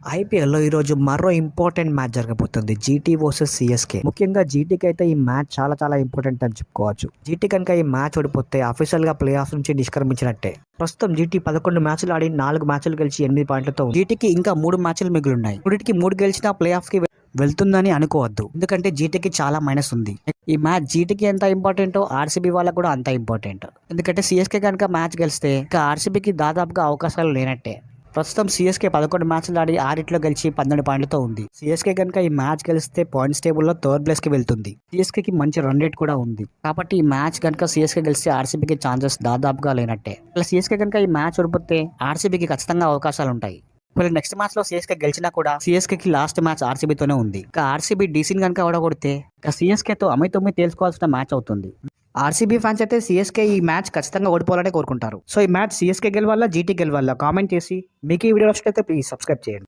ఐపీఎల్‌లో ఈరోజు మరో ఇంపార్టెంట్ మ్యాచ్ జరగబోతుంది. GT versus CSK. ముఖ్యంగా జీటీకి అయితే ఈ మ్యాచ్ చాలా ఇంపార్టెంట్ అని చెప్పుకోవచ్చు. జీటీ కనుక ఈ మ్యాచ్ ఓడిపోతే అఫీషియల్‌గా ప్లే ఆఫ్ నుంచి నిష్క్రమించినట్టే. ప్రస్తుతం జీటీ 11 మ్యాచ్లు ఆడి 4 మ్యాచ్లు గెలిచి 8 పాయింట్లతో ఉంది. జీటీకి ఇంకా 3 మ్యాచ్లు మిగిలున్నాయి. మూడిటికి 3 గెలిచినా ప్లే ఆఫ్‌కి వెళ్తుందని అనుకోవద్దు. ఎందుకంటే జీటీకి చాలా మైనస్ ఉంది. ఈ మ్యాచ్ జీటీకి ఎంత ఇంపార్టెంటో ఆర్సీబీ వాళ్ళకు కూడా అంత ఇంపార్టెంట్. ఎందుకంటే సీఎస్కే కనుక మ్యాచ్ గెలిస్తే ఇంకా ఆర్సీబీకి దాదాపుగా అవకాశాలు లేనట్టే. ప్రస్తుతం సీఎస్కే 11 మ్యాచ్లు ఆడి 6 గెలిచి 12 పాయింట్లతో ఉంది. సీఎస్కే కనుక ఈ మ్యాచ్ గెలిస్తే పాయింట్స్ టేబుల్లో థర్డ్ ప్లేస్ కి వెళ్తుంది. సీఎస్కేకి మంచి రన్ రేట్ కూడా ఉంది. కాబట్టి ఈ మ్యాచ్ కనుక సీఎస్కే గెలిస్తే ఆర్సీబీకి ఛాన్సెస్ దాదాపుగా లేనట్టే. ఇలా సీఎస్కే కనుక ఈ మ్యాచ్ ఓడిపోతే ఆర్సీబీకి ఖచ్చితంగా అవకాశాలు ఉంటాయి. వీళ్ళు నెక్స్ట్ మ్యాచ్ లో సీఎస్కే గెలిచినా కూడా సీఎస్కేకి లాస్ట్ మ్యాచ్ ఆర్సీబీతోనే ఉంది. ఇంకా ఆర్సీబీ డీసీని కనుక ఓడగొడితే ఇంకా సీఎస్కేతో అమితొమ్మి తేల్చుకోవాల్సిన మ్యాచ్ అవుతుంది. ఆర్సీబీ ఫ్యాన్స్ అయితే సీఎస్కే ఈ మ్యాచ్ ఖచ్చితంగా ఓడిపోవాలని కోరుకుంటారు. సో ఈ మ్యాచ్ సీఎస్కే గెలవాలా జీటీ గెలవాలా కామెంట్ చేసి మీకు ఈ వీడియో నచ్చినట్లయితే ప్లీజ్ సబ్స్క్రైబ్ చేయండి.